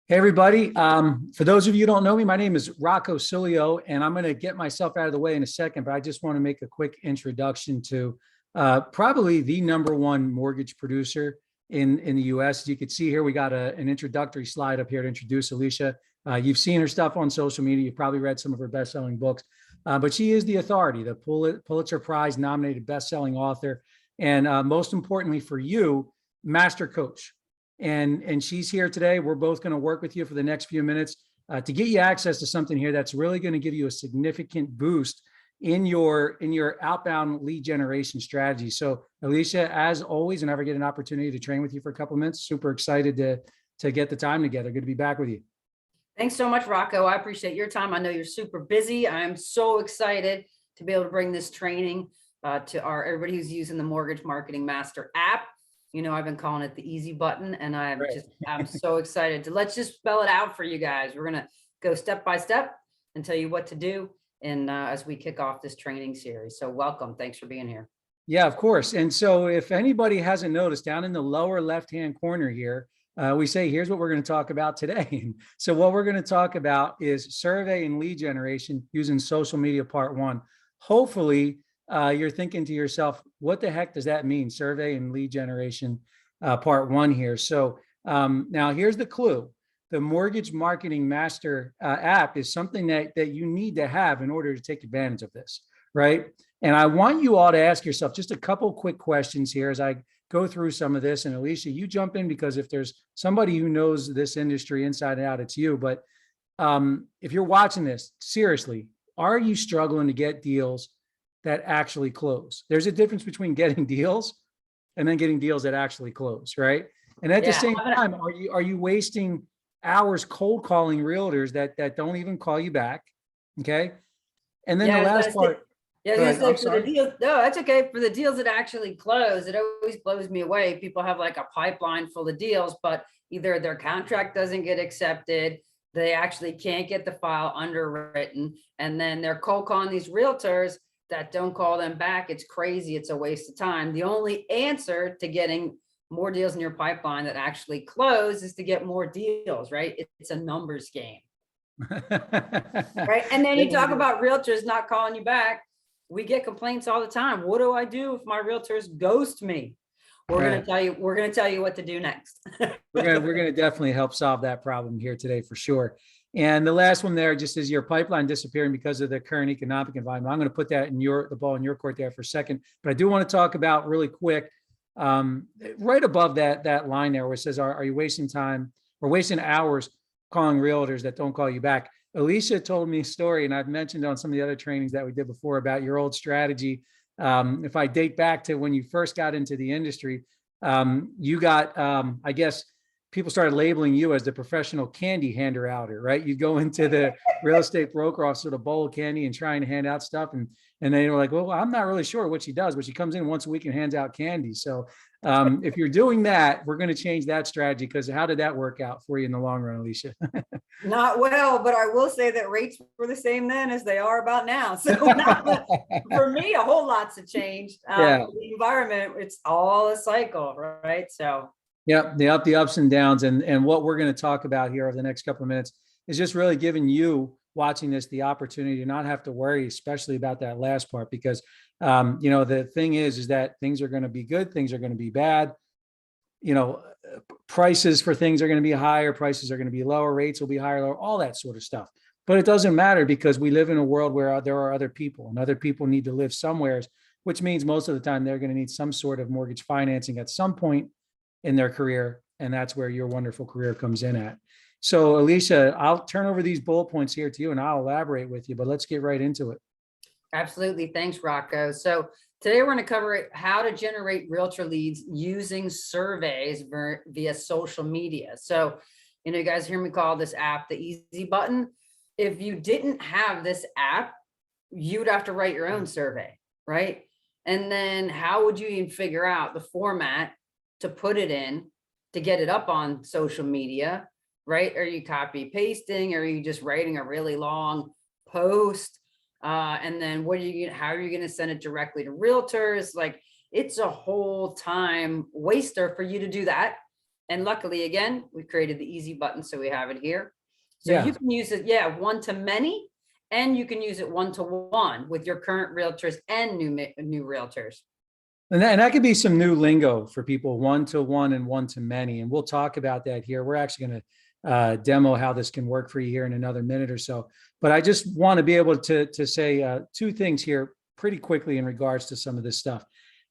Hey, everybody. For those of you who don't know me, my name is Rocco Cilio, and I'm going to get myself out of the way in a second, but I just want to make a quick introduction to probably the number one mortgage producer in the US. As you can see here, we got an introductory slide up here to introduce Elysia. You've seen her stuff on social media. You've probably read some of her best-selling books, but she is the authority, the Pulitzer Prize nominated best-selling author, and most importantly for you, master coach. And she's here today. We're both going to work with you for the next few minutes to get you access to something here that's really going to give you a significant boost in your outbound lead generation strategy. So Elysia, as always, whenever I get an opportunity to train with you for a couple of minutes, super excited to get the time together. Good to be back with you. Thanks so much, Rocco. I appreciate your time. I know you're super busy. I'm so excited to be able to bring this training to everybody who's using the Mortgage Marketing Master app. You know, I've been calling it the easy button, and I'm so excited to let's just spell it out for you guys. We're going to go step by step and tell you what to do. And as we kick off this training series. So welcome. Thanks for being here. Yeah, of course. And so if anybody hasn't noticed, down in the lower left-hand corner here, we say, here's what we're going to talk about today. So what we're going to talk about is survey and lead generation using social media part one. Hopefully, you're thinking to yourself, what the heck does that mean? Survey and lead generation part one here. So now here's the clue. The Mortgage Marketing Master app is something that you need to have in order to take advantage of this, right? And I want you all to ask yourself just a couple quick questions here as I go through some of this. And Elysia, you jump in, because if there's somebody who knows this industry inside and out, it's you. But if you're watching this, seriously, are you struggling to get deals that actually close? There's a difference between getting deals and then getting deals that actually close, right? And at the same time, are you wasting hours cold calling realtors that don't even call you back? Okay. And then the last part. Yeah, I was gonna say, for the deals, no, that's okay. For the deals that actually close, it always blows me away. People have like a pipeline full of deals, but either their contract doesn't get accepted, they actually can't get the file underwritten, and then they're cold calling these realtors that don't call them back. It's crazy. It's a waste of time. The only answer to getting more deals in your pipeline that actually close is to get more deals, right? It's a numbers game. Right. And then you talk about realtors not calling you back. We get complaints all the time. What do I do if my realtors ghost me? We're going to tell you what to do next. we're going to definitely help solve that problem here today for sure. And the last one there just is your pipeline disappearing because of the current economic environment. I'm going to put that in the ball in your court there for a second, but I do want to talk about really quick, right above that line there where it says, are you wasting time or wasting hours calling realtors that don't call you back? Elysia told me a story, and I've mentioned on some of the other trainings that we did before about your old strategy. If I date back to when you first got into the industry, you got, I guess, people started labeling you as the professional candy hander outer, right? You go into the real estate broker office with a bowl of candy and trying to hand out stuff. And they were like, well, I'm not really sure what she does, but she comes in once a week and hands out candy. So if you're doing that, we're going to change that strategy, because how did that work out for you in the long run, Elysia? Not well, but I will say that rates were the same then as they are about now. So for me, a whole lot's changed. The environment, it's all a cycle, right? So yeah, the ups and downs. And what we're going to talk about here over the next couple of minutes is just really giving you watching this the opportunity to not have to worry, especially about that last part, because the thing is that things are going to be good, things are going to be bad. Prices for things are going to be higher, prices are going to be lower, rates will be higher, lower, all that sort of stuff. But it doesn't matter, because we live in a world where there are other people, and other people need to live somewhere, which means most of the time they're going to need some sort of mortgage financing at some point in their career. And that's where your wonderful career comes in at. So Elysia, I'll turn over these bullet points here to you and I'll elaborate with you, but let's get right into it. Absolutely. Thanks, Rocco. So today we're going to cover how to generate realtor leads using surveys via social media. So, you guys hear me call this app the easy button. If you didn't have this app, you'd have to write your own survey, right? And then how would you even figure out the format to put it in to get it up on social media, right? Are you copy pasting? Or are you just writing a really long post? And then how are you going to send it directly to realtors? Like, it's a whole time waster for you to do that. And luckily, again, we created the easy button, so we have it here. So Yeah. you can use it, yeah, one to many, and you can use it one to one with your current realtors and new realtors. And that could be some new lingo for people, one to one and one to many. And we'll talk about that here. We're actually going to demo how this can work for you here in another minute or so. But I just want to be able to say two things here pretty quickly in regards to some of this stuff.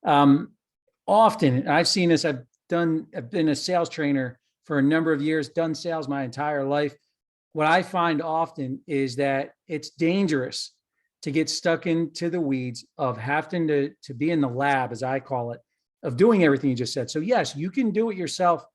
Often, I've seen this, I've been a sales trainer for a number of years, done sales my entire life. What I find often is that it's dangerous to get stuck into the weeds of having to be in the lab, as I call it, of doing everything you just said. So yes, you can do it yourself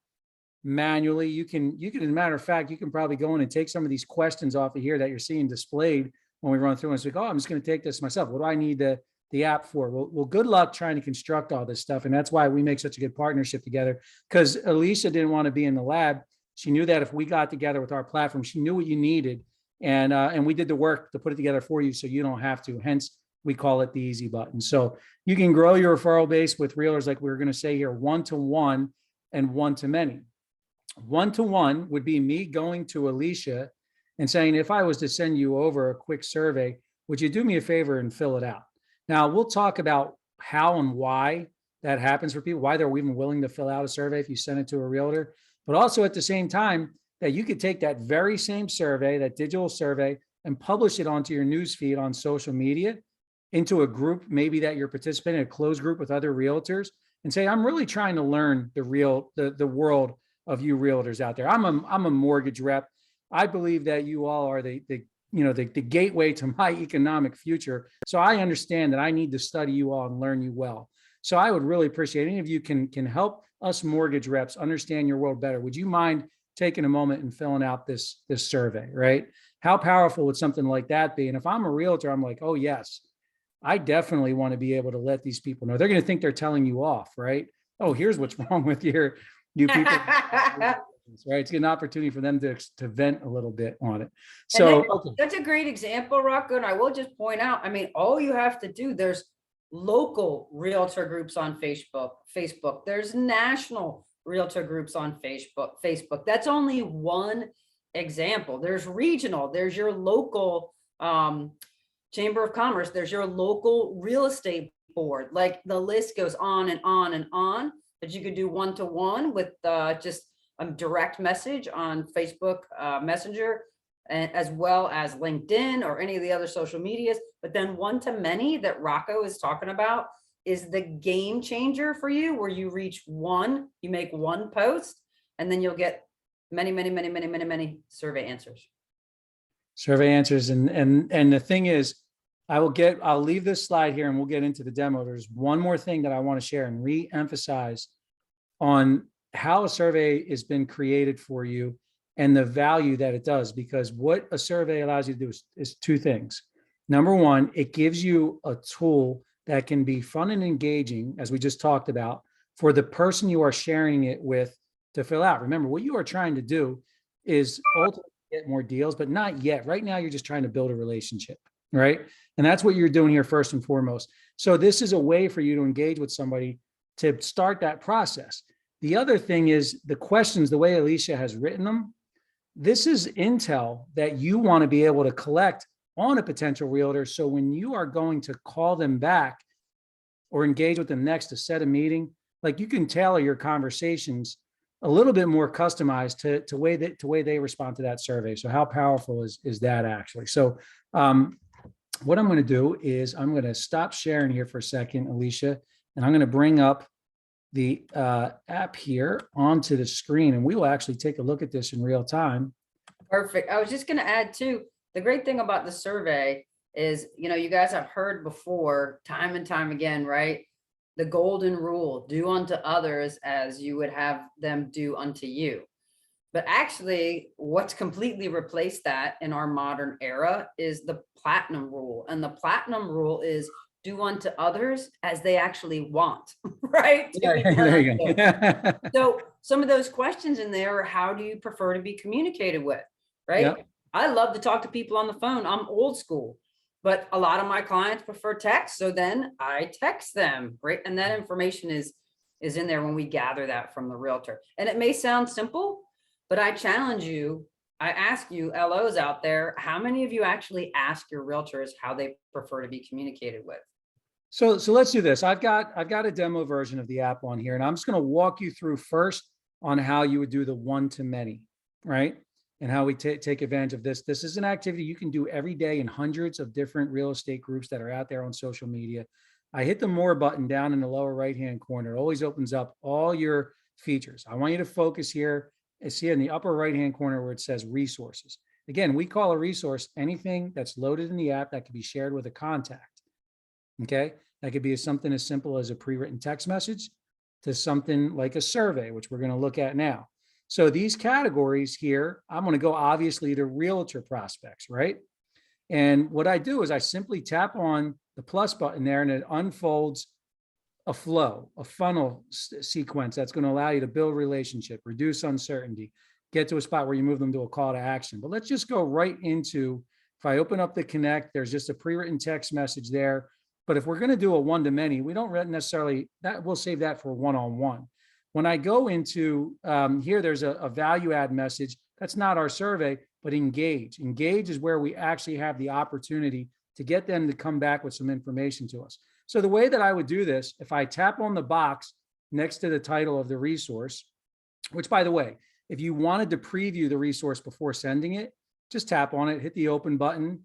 manually. You can, as a matter of fact, you can probably go in and take some of these questions off of here that you're seeing displayed when we run through and say, oh, I'm just going to take this myself. What do I need the app for? Well, good luck trying to construct all this stuff. And that's why we make such a good partnership together, because Elysia didn't want to be in the lab. She knew that if we got together with our platform, she knew what you needed. And we did the work to put it together for you so you don't have to. Hence, we call it the easy button. So you can grow your referral base with realtors, like we were going to say here, one to one and one to many. One to one would be me going to Elysia and saying, if I was to send you over a quick survey, would you do me a favor and fill it out? Now, we'll talk about how and why that happens for people, why they're even willing to fill out a survey if you send it to a realtor, but also at the same time that you could take that very same survey, that digital survey, and publish it onto your news feed on social media into a group, maybe that you're participating in a closed group with other realtors, and say, I'm really trying to learn the world of you realtors out there. I'm a mortgage rep. I believe that you all are the gateway to my economic future. So I understand that I need to study you all and learn you well. So I would really appreciate any of you can help us mortgage reps understand your world better. Would you mind taking a moment and filling out this survey, right? How powerful would something like that be? And if I'm a realtor, I'm like, oh yes, I definitely want to be able to let these people know. They're going to think they're telling you off, right? Oh, here's what's wrong with you people. Right? It's an opportunity for them to vent a little bit on it. So that's a great example, Rocco. And I will just point out, I mean, all you have to do, there's local realtor groups on Facebook. There's national realtor groups on Facebook. That's only one example. There's regional, there's your local Chamber of Commerce, there's your local real estate board. Like the list goes on and on and on, that you could do one to one with just a direct message on Facebook Messenger, as well as LinkedIn or any of the other social medias. But then one to many that Rocco is talking about is the game changer for you, where you reach one, you make one post, and then you'll get many survey answers. And the thing is, I'll leave this slide here and we'll get into the demo. There's one more thing that I want to share and re-emphasize on how a survey has been created for you and the value that it does, because what a survey allows you to do is two things. Number one, it gives you a tool that can be fun and engaging, as we just talked about, for the person you are sharing it with to fill out. Remember, what you are trying to do is ultimately get more deals, but not yet. Right now, you're just trying to build a relationship, right? And that's what you're doing here first and foremost. So this is a way for you to engage with somebody to start that process. The other thing is the questions, the way Elysia has written them, this is intel that you want to be able to collect on a potential realtor. So when you are going to call them back or engage with them next to set a meeting, like you can tailor your conversations a little bit more customized to way they respond to that survey. So how powerful is that actually? So what I'm going to do is I'm going to stop sharing here for a second, Elysia, and I'm going to bring up the app here onto the screen, and we will actually take a look at this in real time. Perfect. I was just going to add too, the great thing about the survey is, you guys have heard before time and time again, right? The golden rule, do unto others as you would have them do unto you. But actually, what's completely replaced that in our modern era is the platinum rule. And the platinum rule is do unto others as they actually want, right? Yeah, there you go. So some of those questions in there are, how do you prefer to be communicated with, right? Yep. I love to talk to people on the phone. I'm old school, but a lot of my clients prefer text. So then I text them, right? And that information is is in there when we gather that from the realtor. And it may sound simple, but I challenge you, I ask you LOs out there, how many of you actually ask your realtors how they prefer to be communicated with? So let's do this. I've got a demo version of the app on here, and I'm just going to walk you through first on how you would do the one-to-many, right? And how we take advantage of this. This is an activity you can do every day in hundreds of different real estate groups that are out there on social media. I hit the more button down in the lower right-hand corner. It always opens up all your features. I want you to focus here and see in the upper right-hand corner where it says resources. Again, we call a resource anything that's loaded in the app that can be shared with a contact. Okay, that could be something as simple as a pre-written text message to something like a survey, which we're going to look at now. So these categories here, I'm going to go obviously to realtor prospects, right? And what I do is I simply tap on the plus button there, and it unfolds a flow, a funnel sequence that's going to allow you to build relationship, reduce uncertainty, get to a spot where you move them to a call to action. But let's just go right into, if I open up the Connect, there's just a pre-written text message there. But if we're going to do a one-to-many, we don't necessarily, that we'll save that for one-on-one. When I go into here, there's a value add message. That's not our survey, but engage. Engage is where we actually have the opportunity to get them to come back with some information to us. So the way that I would do this, if I tap on the box next to the title of the resource, which by the way, if you wanted to preview the resource before sending it, just tap on it, hit the open button,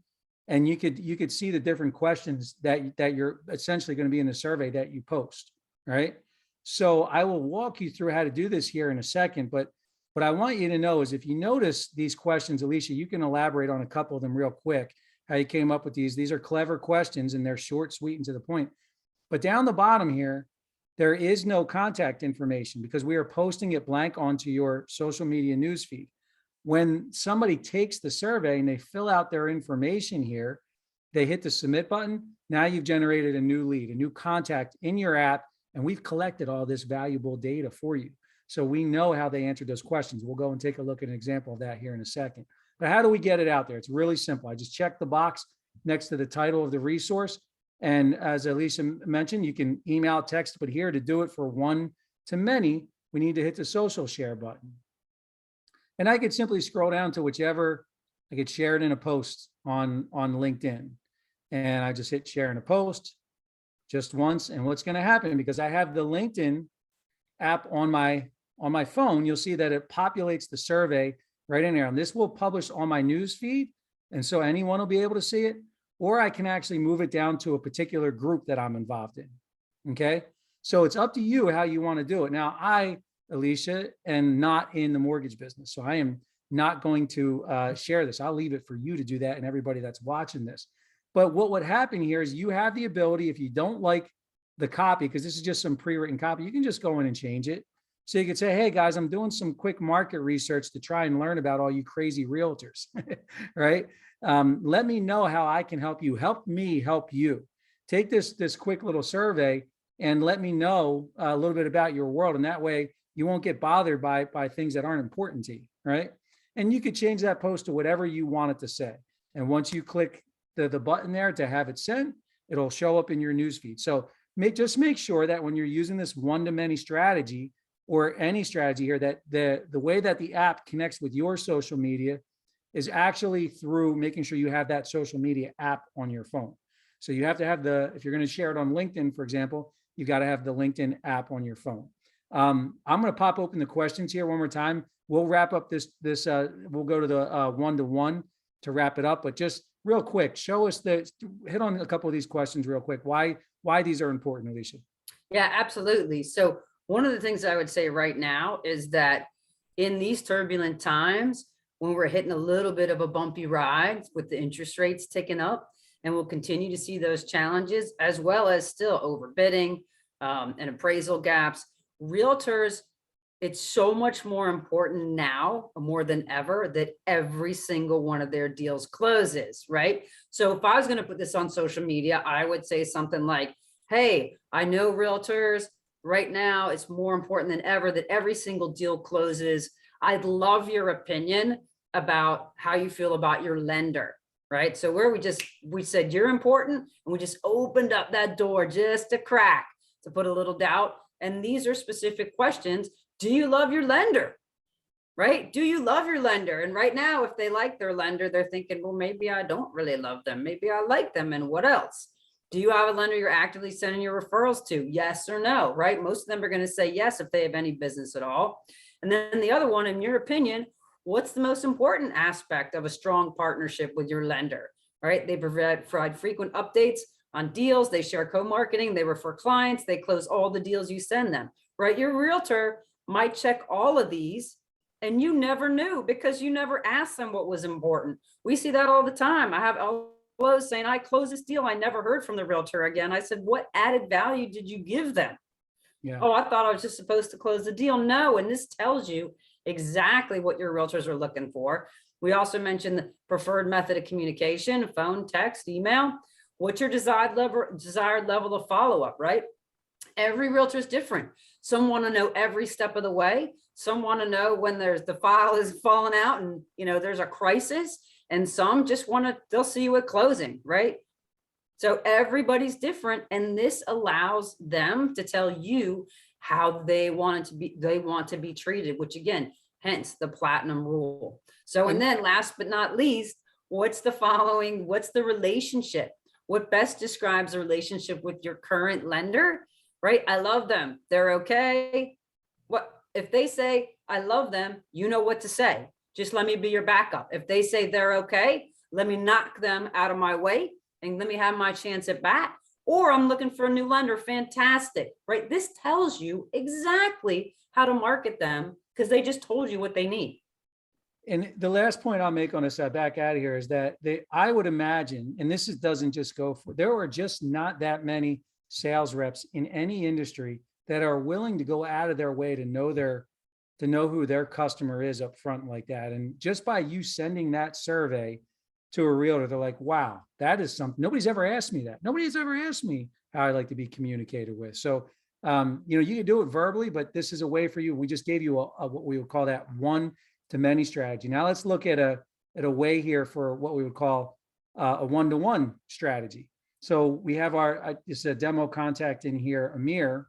and you could see the different questions that you're essentially going to be in the survey that you post, right? So I will walk you through how to do this here in a second, but what I want you to know is if you notice these questions, Elysia, you can elaborate on a couple of them real quick, how you came up with these. These are clever questions and they're short, sweet, and to the point. But down the bottom here, there is no contact information because we are posting it blank onto your social media newsfeed. When somebody takes the survey and they fill out their information here, they hit the submit button. Now you've generated a new lead, a new contact in your app, and we've collected all this valuable data for you. So we know how they answered those questions. We'll go and take a look at an example of that here in a second. But how do we get it out there? It's really simple. I just check the box next to the title of the resource. And as Elysia mentioned, you can email, text, but here to do it for one-to-many, we need to hit the social share button. And I could simply scroll down to whichever, I could share it in a post on LinkedIn. And I just hit share in a post just once. And what's going to happen, because I have the LinkedIn app on my phone, you'll see that it populates the survey right in there. And this will publish on my news feed. And so anyone will be able to see it, or I can actually move it down to a particular group that I'm involved in. Okay. So it's up to you how you want to do it. Now, Elysia, and not in the mortgage business. So I am not going to share this. I'll leave it for you to do that and everybody that's watching this. But what would happen here is you have the ability, if you don't like the copy, because this is just some pre-written copy, you can just go in and change it. So you could say, hey guys, I'm doing some quick market research to try and learn about all you crazy realtors, right? Let me know how I can help you. Help me help you. Take this quick little survey and let me know a little bit about your world. And that way you won't get bothered by things that aren't important to you, right? And you could change that post to whatever you want it to say. And once you click the button there to have it sent, it'll show up in your newsfeed. So just make sure that when you're using this one-to-many strategy or any strategy here, that the way that the app connects with your social media is actually through making sure you have that social media app on your phone. So you have to have if you're going to share it on LinkedIn, for example, you've got to have the LinkedIn app on your phone. I'm going to pop open the questions here one more time. We'll wrap up this we'll go to the one-to-one to wrap it up, but just real quick, hit on a couple of these questions real quick. Why these are important, Elysia? Yeah, absolutely. So one of the things I would say right now is that in these turbulent times, when we're hitting a little bit of a bumpy ride with the interest rates ticking up, and we'll continue to see those challenges, as well as still overbidding and appraisal gaps, realtors, it's so much more important now, more than ever, that every single one of their deals closes, right? So if I was going to put this on social media, I would say something like, hey, I know realtors right now, it's more important than ever that every single deal closes. I'd love your opinion about how you feel about your lender, right? So where we said you're important, and we just opened up that door just a crack to put a little doubt. And these are specific questions. Do you love your lender? Right? Do you love your lender? And right now, if they like their lender, they're thinking, well, maybe I don't really love them. Maybe I like them. And what else? Do you have a lender you're actively sending your referrals to? Yes or no, right? Most of them are going to say yes if they have any business at all. And then the other one, in your opinion, what's the most important aspect of a strong partnership with your lender, right? They provide frequent updates on deals. They share co-marketing. They refer clients. They close all the deals you send them, right? Your realtor might check all of these and you never knew because you never asked them what was important. We see that all the time. I have LOs saying, I closed this deal. I never heard from the realtor again. I said, what added value did you give them? Yeah. Oh, I thought I was just supposed to close the deal. No, and this tells you exactly what your realtors are looking for. We also mentioned the preferred method of communication, phone, text, email. What's your desired level of follow-up, right? Every realtor is different. Some want to know every step of the way. Some want to know when the file is falling out and there's a crisis. And some just they'll see you at closing, right? So everybody's different. And this allows them to tell you how they want to be treated, which again, hence the platinum rule. So, and then last but not least, what's the relationship? What best describes a relationship with your current lender, right? I love them. They're okay. What if they say, I love them, you know what to say. Just let me be your backup. If they say they're okay, let me knock them out of my way and let me have my chance at bat. Or I'm looking for a new lender. Fantastic, right? This tells you exactly how to market them because they just told you what they need. And the last point I'll make on this, I back out of here, is that I would imagine, and this doesn't just go for, there are just not that many sales reps in any industry that are willing to go out of their way to know who their customer is up front like that. And just by you sending that survey to a realtor, they're like, wow, that is something. Nobody's ever asked me that. Nobody's ever asked me how I like to be communicated with. So, you can do it verbally, but this is a way for you. We just gave you what we would call that one to many strategy. Now let's look at a way here for what we would call a one-to-one strategy. So we have it's a demo contact in here, Amir,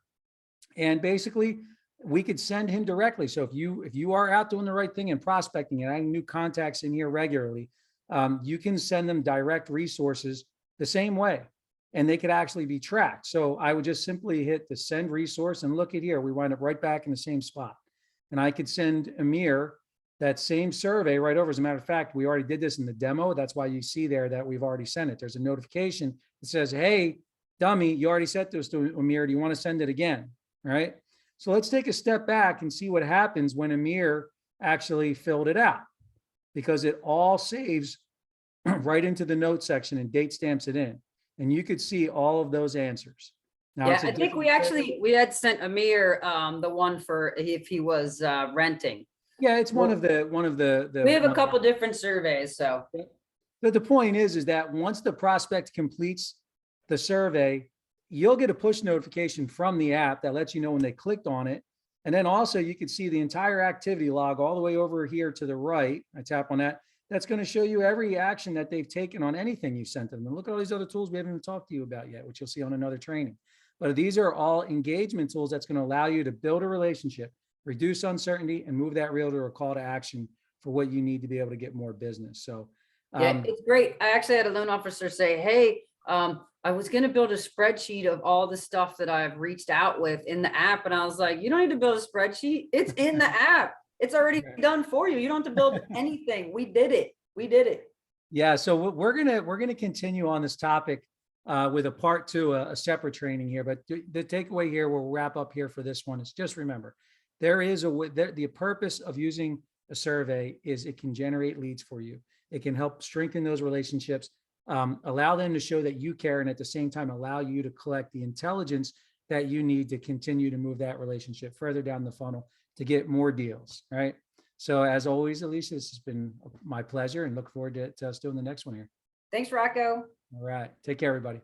and basically we could send him directly. So if you are out doing the right thing and prospecting and adding new contacts in here regularly, you can send them direct resources the same way, and they could actually be tracked. So I would just simply hit the send resource and look at here. We wind up right back in the same spot. And I could send Amir that same survey right over. As a matter of fact, we already did this in the demo. That's why you see there that we've already sent it. There's a notification that says, hey, dummy, you already sent this to Amir. Do you want to send it again? All right. So let's take a step back and see what happens when Amir actually filled it out, because it all saves right into the note section and date stamps it in. And you could see all of those answers. Now, yeah, I think we had sent Amir the one for if he was renting. Yeah, it's one of the. We have a couple different surveys, so. But the point is that once the prospect completes the survey, you'll get a push notification from the app that lets you know when they clicked on it. And then also you can see the entire activity log all the way over here to the right. I tap on that. That's going to show you every action that they've taken on anything you sent them. And look at all these other tools we haven't even talked to you about yet, which you'll see on another training. But these are all engagement tools that's going to allow you to build a relationship, reduce uncertainty, and move that realtor or call to action for what you need to be able to get more business. So yeah, it's great. I actually had a loan officer say, hey, I was going to build a spreadsheet of all the stuff that I've reached out with in the app. And I was like, you don't need to build a spreadsheet. It's in the app. It's already done for you. You don't have to build anything. We did it. We did it. Yeah. So we're going to continue on this topic with a part two, a separate training here. But the takeaway here, we'll wrap up here for this one, is just remember, there is the purpose of using a survey is it can generate leads for you. It can help strengthen those relationships, allow them to show that you care, and at the same time, allow you to collect the intelligence that you need to continue to move that relationship further down the funnel to get more deals, right? So as always, Elysia, this has been my pleasure, and look forward to us doing the next one here. Thanks, Rocco. All right. Take care, everybody.